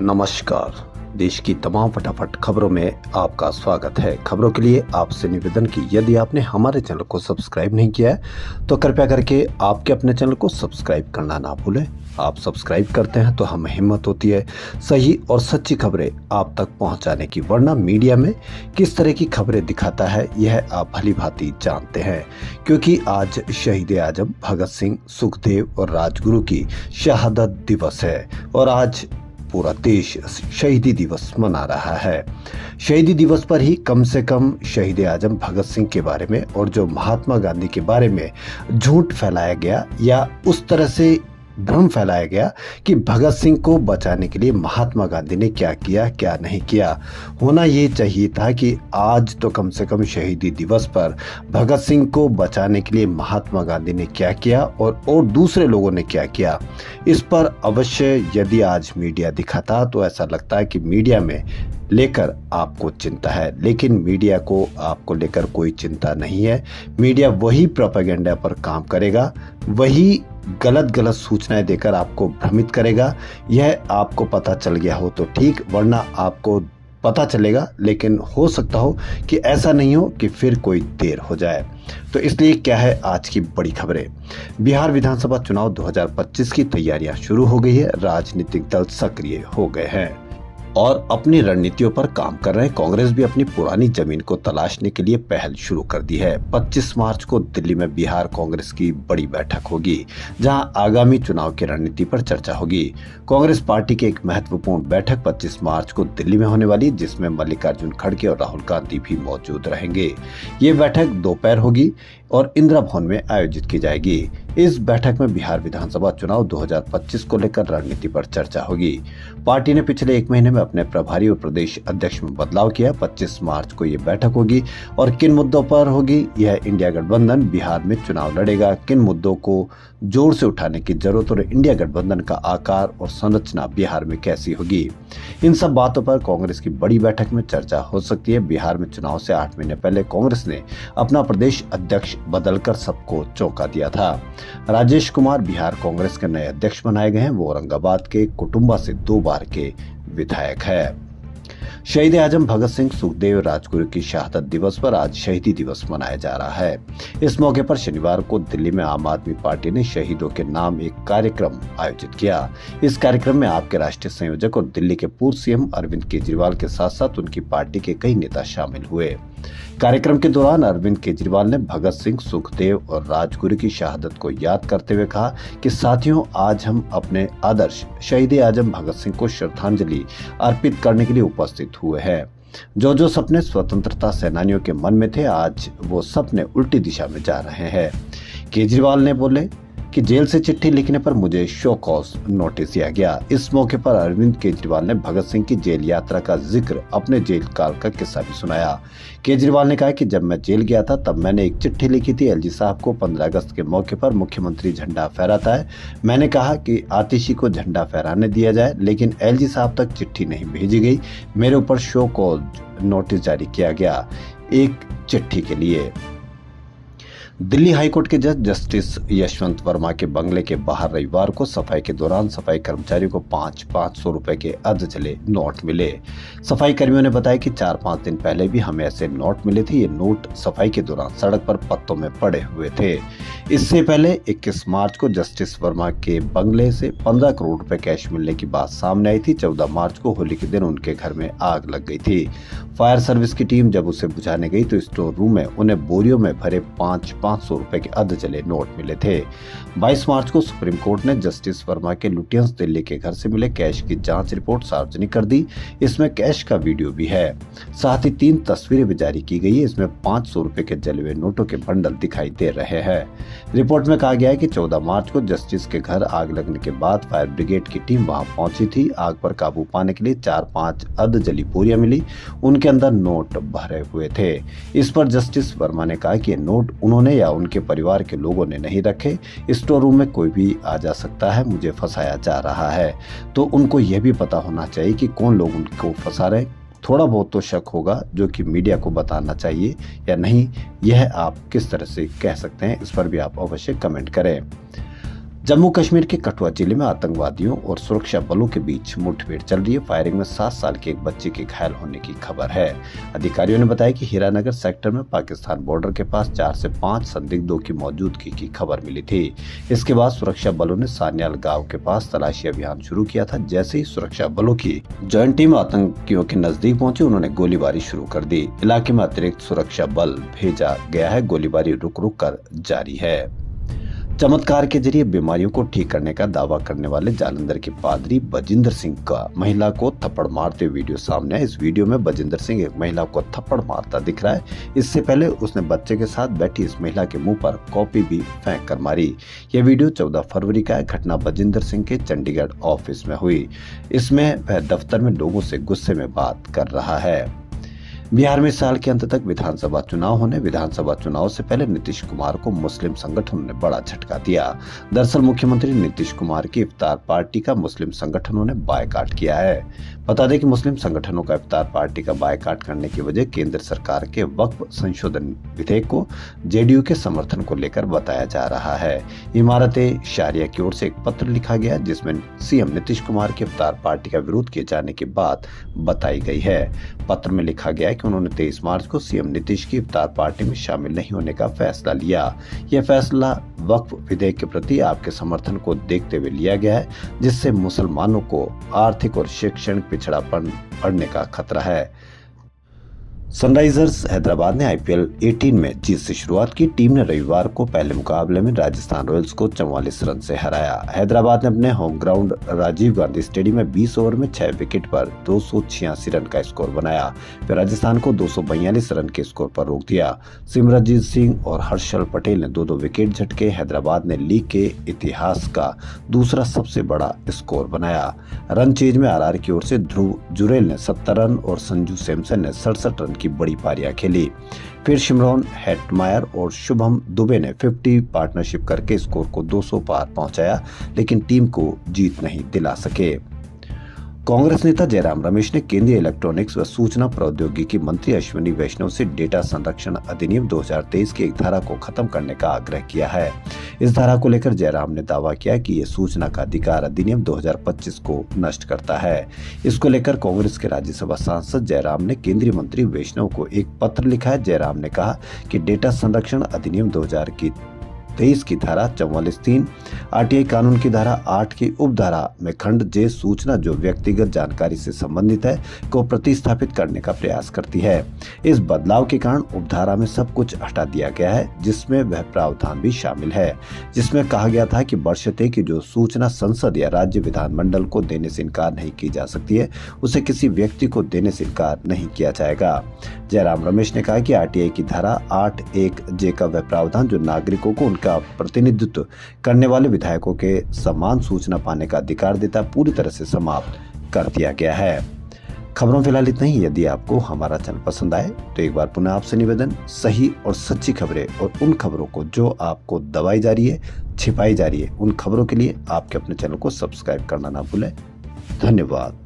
नमस्कार। देश की तमाम फटाफट खबरों में आपका स्वागत है। खबरों के लिए आपसे निवेदन कि यदि आपने हमारे चैनल को सब्सक्राइब नहीं किया है तो कृपया करके आपके अपने चैनल को सब्सक्राइब करना ना भूलें। आप सब्सक्राइब करते हैं तो हमें हिम्मत होती है सही और सच्ची खबरें आप तक पहुंचाने की, वरना मीडिया में किस तरह की खबरें दिखाता है यह आप भली भांति जानते हैं। क्योंकि आज शहीद आजम भगत सिंह, सुखदेव और राजगुरु की शहादत दिवस है और आज पूरा देश शहीदी दिवस मना रहा है। शहीदी दिवस पर ही कम से कम शहीद आजम भगत सिंह के बारे में और जो महात्मा गांधी के बारे में झूठ फैलाया गया या उस तरह से भ्रम फैलाया गया कि भगत सिंह को बचाने के लिए महात्मा गांधी ने क्या किया क्या नहीं किया। होना ये चाहिए था कि आज तो कम से कम शहीदी दिवस पर भगत सिंह को बचाने के लिए महात्मा गांधी ने क्या किया और दूसरे लोगों ने क्या किया, इस पर अवश्य यदि आज मीडिया दिखाता तो ऐसा लगता है कि मीडिया में लेकर आपको चिंता है, लेकिन मीडिया को आपको लेकर कोई चिंता नहीं है। मीडिया वही प्रोपेगेंडा पर काम करेगा, वही गलत सूचनाएं देकर आपको भ्रमित करेगा। यह आपको पता चल गया हो तो ठीक, वरना आपको पता चलेगा, लेकिन हो सकता हो कि ऐसा नहीं हो कि फिर कोई देर हो जाए। तो इसलिए क्या है आज की बड़ी खबरें। बिहार विधानसभा चुनाव 2025 की तैयारियां शुरू हो गई है। राजनीतिक दल सक्रिय हो गए हैं और अपनी रणनीतियों पर काम कर रहे हैं। कांग्रेस भी अपनी पुरानी जमीन को तलाशने के लिए पहल शुरू कर दी है। 25 मार्च को दिल्ली में बिहार कांग्रेस की बड़ी बैठक होगी, जहां आगामी चुनाव की रणनीति पर चर्चा होगी। कांग्रेस पार्टी की एक महत्वपूर्ण बैठक 25 मार्च को दिल्ली में होने वाली, जिसमें मल्लिकार्जुन खड़गे और राहुल गांधी भी मौजूद रहेंगे। ये बैठक दोपहर होगी और इंदिरा भवन में आयोजित की जाएगी। इस बैठक में बिहार विधानसभा चुनाव 2025 को लेकर रणनीति पर चर्चा होगी। पार्टी ने पिछले एक महीने में अपने प्रभारी और प्रदेश अध्यक्ष में बदलाव किया। 25 मार्च को ये बैठक होगी और किन मुद्दों पर होगी, यह इंडिया गठबंधन बिहार में चुनाव लड़ेगा, किन मुद्दों को जोर से उठाने की जरूरत और इंडिया गठबंधन का आकार और संरचना बिहार में कैसी होगी, इन सब बातों पर कांग्रेस की बड़ी बैठक में चर्चा हो सकती है। बिहार में चुनाव से 8 महीने पहले कांग्रेस ने अपना प्रदेश अध्यक्ष बदलकर सबको चौंका दिया था। राजेश कुमार बिहार कांग्रेस के नए अध्यक्ष बनाए गए हैं। वो औरंगाबाद के कुटुंबा से 2 बार के विधायक है। शहीद आजम भगत सिंह, सुखदेव, राजगुरु की शहादत दिवस पर आज शहीदी दिवस मनाया जा रहा है। इस मौके पर शनिवार को दिल्ली में आम आदमी पार्टी ने शहीदों के नाम एक कार्यक्रम आयोजित किया। इस कार्यक्रम में आपके राष्ट्रीय संयोजक और दिल्ली के पूर्व सीएम अरविंद केजरीवाल के साथ साथ उनकी पार्टी के कई नेता शामिल हुए। कार्यक्रम के दौरान अरविंद केजरीवाल ने भगत सिंह, सुखदेव और राजगुरु की शहादत को याद करते हुए कहा कि साथियों, आज हम अपने आदर्श शहीद आजम भगत सिंह को श्रद्धांजलि अर्पित करने के लिए उपस्थित हुए हैं। जो सपने स्वतंत्रता सेनानियों के मन में थे, आज वो सपने उल्टी दिशा में जा रहे हैं। केजरीवाल ने बोले कि जेल से चिट्ठी लिखने पर मुझे शो कॉज नोटिस दिया गया। इस मौके पर अरविंद केजरीवाल ने भगत सिंह की जेल यात्रा का जिक्र, अपने जेल काल का किस्सा भी सुनाया। केजरीवाल ने कहा कि जब मैं जेल गया था तब मैंने एक चिट्ठी लिखी थी एलजी साहब को। 15 अगस्त के मौके पर मुख्यमंत्री झंडा फहराता है। मैंने कहा कि आतिशी को झंडा फहराने दिया जाए, लेकिन एलजी साहब तक चिट्ठी नहीं भेजी गई। मेरे ऊपर शो कॉज नोटिस जारी किया गया एक चिट्ठी के लिए। दिल्ली हाईकोर्ट के जज जस्टिस यशवंत वर्मा के बंगले के बाहर रविवार को सफाई के दौरान सफाई कर्मचारियों को 500 रुपए के अर्धजले नोट मिले। सफाई कर्मियों ने बताया कि 4-5 दिन पहले भी हमें ऐसे नोट मिले थे। ये नोट सफाई के दौरान सड़क पर पत्तों में पड़े हुए थे। इससे पहले 21 मार्च को जस्टिस वर्मा के बंगले से 15 करोड़ रुपए कैश मिलने की बात सामने आई थी। 14 मार्च को होली के दिन उनके घर में आग लग गई थी। फायर सर्विस की टीम जब उसे बुझाने गई तो स्टोर रूम में उन्हें बोरियों में भरे 500 रुपए के अर्धजले नोट मिले थे। 22 मार्च को सुप्रीम कोर्ट ने जस्टिस वर्मा के लुटियंस दिल्ली के घर से मिले कैश की जांच रिपोर्ट सार्वजनिक कर दी। इसमें कैश का वीडियो भी है, साथ ही 3 तस्वीरें भी जारी की गई है। इसमें 500 रुपए के जले हुए नोटों के बंडल दिखाई दे रहे हैं। रिपोर्ट में कहा गया है कि 14 मार्च को जस्टिस के घर आग लगने के बाद फायर ब्रिगेड की टीम वहां पहुंची थी। आग पर काबू पाने के लिए 4-5 अर्धजली बोरियां मिली, उनके अंदर नोट भरे हुए थे। इस पर जस्टिस वर्मा ने कहा कि ये नोट उन्होंने या उनके परिवार के लोगों ने नहीं रखे। स्टोर रूम में कोई भी आ जा सकता है, मुझे फंसाया जा रहा है। तो उनको यह भी पता होना चाहिए कि कौन लोग उनको फंसा रहे। थोड़ा बहुत तो शक होगा जो कि मीडिया को बताना चाहिए या नहीं, यह आप किस तरह से कह सकते हैं, इस पर भी आप अवश्य कमेंट करें। जम्मू कश्मीर के कठुआ जिले में आतंकवादियों और सुरक्षा बलों के बीच मुठभेड़ चल रही है। फायरिंग में 7 साल के एक बच्चे के घायल होने की खबर है। अधिकारियों ने बताया कि हीरानगर सेक्टर में पाकिस्तान बॉर्डर के पास 4 से 5 संदिग्धों की मौजूदगी की खबर मिली थी। इसके बाद सुरक्षा बलों ने सान्याल गाँव के पास तलाशी अभियान शुरू किया था। जैसे ही सुरक्षा बलों की ज्वाइंट टीम आतंकियों के नजदीक पहुंची, उन्होंने गोलीबारी शुरू कर दी। इलाके में अतिरिक्त सुरक्षा बल भेजा गया है। गोलीबारी रुक रुक कर जारी है। चमत्कार के जरिए बीमारियों को ठीक करने का दावा करने वाले जालंधर के पादरी बजिंदर सिंह का महिला को थप्पड़ मारते वीडियो सामने आया। इस वीडियो में बजिंदर सिंह एक महिला को थप्पड़ मारता दिख रहा है। इससे पहले उसने बच्चे के साथ बैठी इस महिला के मुंह पर कॉपी भी फेंक कर मारी। यह वीडियो 14 फरवरी का है। घटना बजिंदर सिंह के चंडीगढ़ ऑफिस में हुई। इसमें वह दफ्तर में लोगों से गुस्से में बात कर रहा है। बिहार में इस साल के अंत तक विधानसभा चुनाव होने। विधानसभा चुनाव से पहले नीतीश कुमार को मुस्लिम संगठनों ने बड़ा झटका दिया। दरअसल मुख्यमंत्री नीतीश कुमार की इफ्तार पार्टी का मुस्लिम संगठनों ने बायकॉट किया है। बता दें कि मुस्लिम संगठनों का इफ्तार पार्टी का बायकॉट करने की वजह केंद्र सरकार के वक्फ संशोधन विधेयक को जेडीयू के समर्थन को लेकर बताया जा रहा है। इमारत-ए शारिया की ओर से एक पत्र लिखा गया जिसमें सीएम नीतीश कुमार के इफ्तार पार्टी का विरोध किए जाने की बात बताई गई है। पत्र में लिखा गया कि उन्होंने 23 मार्च को सीएम नीतीश की इफ्तार पार्टी में शामिल नहीं होने का फैसला लिया। यह फैसला वक्फ विधेयक के प्रति आपके समर्थन को देखते हुए लिया गया है, जिससे मुसलमानों को आर्थिक और शैक्षणिक पिछड़ापन बढ़ने का खतरा है। सनराइजर्स हैदराबाद ने आईपीएल 18 में जीत से शुरुआत की। टीम ने रविवार को पहले मुकाबले में राजस्थान रॉयल्स को 44 रन से हराया। हैदराबाद ने अपने home ground Rajiv Gandhi stadium में 20 ओवर में 6 विकेट पर 286 रन का स्कोर बनाया। फिर राजस्थान को 242 रन के स्कोर पर रोक दिया। सिमरनजीत सिंह और हर्षल पटेल ने 2-2 विकेट झटके। हैदराबाद ने लीग के इतिहास का दूसरा सबसे बड़ा स्कोर बनाया। रन चेज में आरआर की ओर से ध्रुव जुरेल ने 70 रन और संजू सैमसन ने 67 रन की बड़ी पारियां खेली। फिर शिमरॉन हेटमायर और शुभम दुबे ने 50 पार्टनरशिप करके स्कोर को 200 पार पहुंचाया, लेकिन टीम को जीत नहीं दिला सके। कांग्रेस नेता जयराम रमेश ने केंद्रीय इलेक्ट्रॉनिक्स व सूचना प्रौद्योगिकी मंत्री अश्विनी वैष्णव से डेटा संरक्षण अधिनियम 2023 की एक धारा को खत्म करने का आग्रह किया है। इस धारा को लेकर जयराम ने दावा किया कि ये सूचना का अधिकार अधिनियम 2025 को नष्ट करता है। इसको लेकर कांग्रेस के राज्यसभा सांसद जयराम ने केंद्रीय मंत्री वैष्णव को एक पत्र लिखा है। जयराम ने कहा कि डेटा संरक्षण अधिनियम 2023 की धारा 44(3), आरटीआई कानून की धारा 8 की उपधारा में खंड जे सूचना जो व्यक्तिगत जानकारी से संबंधित है को प्रतिस्थापित करने का प्रयास करती है। इस बदलाव के कारण उपधारा में सब कुछ हटा दिया गया है, जिसमें वह प्रावधान भी शामिल है जिसमें कहा गया था कि बशर्ते कि जो सूचना संसद या राज्य विधानमंडल को देने से इनकार नहीं की जा सकती है, उसे किसी व्यक्ति को देने से इनकार नहीं किया जाएगा। जयराम रमेश ने कहा कि आरटीआई की धारा 8(1)(j) का वह प्रावधान जो नागरिकों को उनका प्रतिनिधित्व करने वाले विधायकों के समान सूचना पाने का अधिकार देता, पूरी तरह से समाप्त कर दिया गया है। खबरों फिलहाल इतना ही। यदि आपको हमारा चैनल पसंद आए तो एक बार पुनः आपसे निवेदन, सही और सच्ची खबरें और उन खबरों को जो आपको दबाई जा रही है, छिपाई जा रही है, उन खबरों के लिए आपके अपने चैनल को सब्सक्राइब करना ना भूलें। धन्यवाद।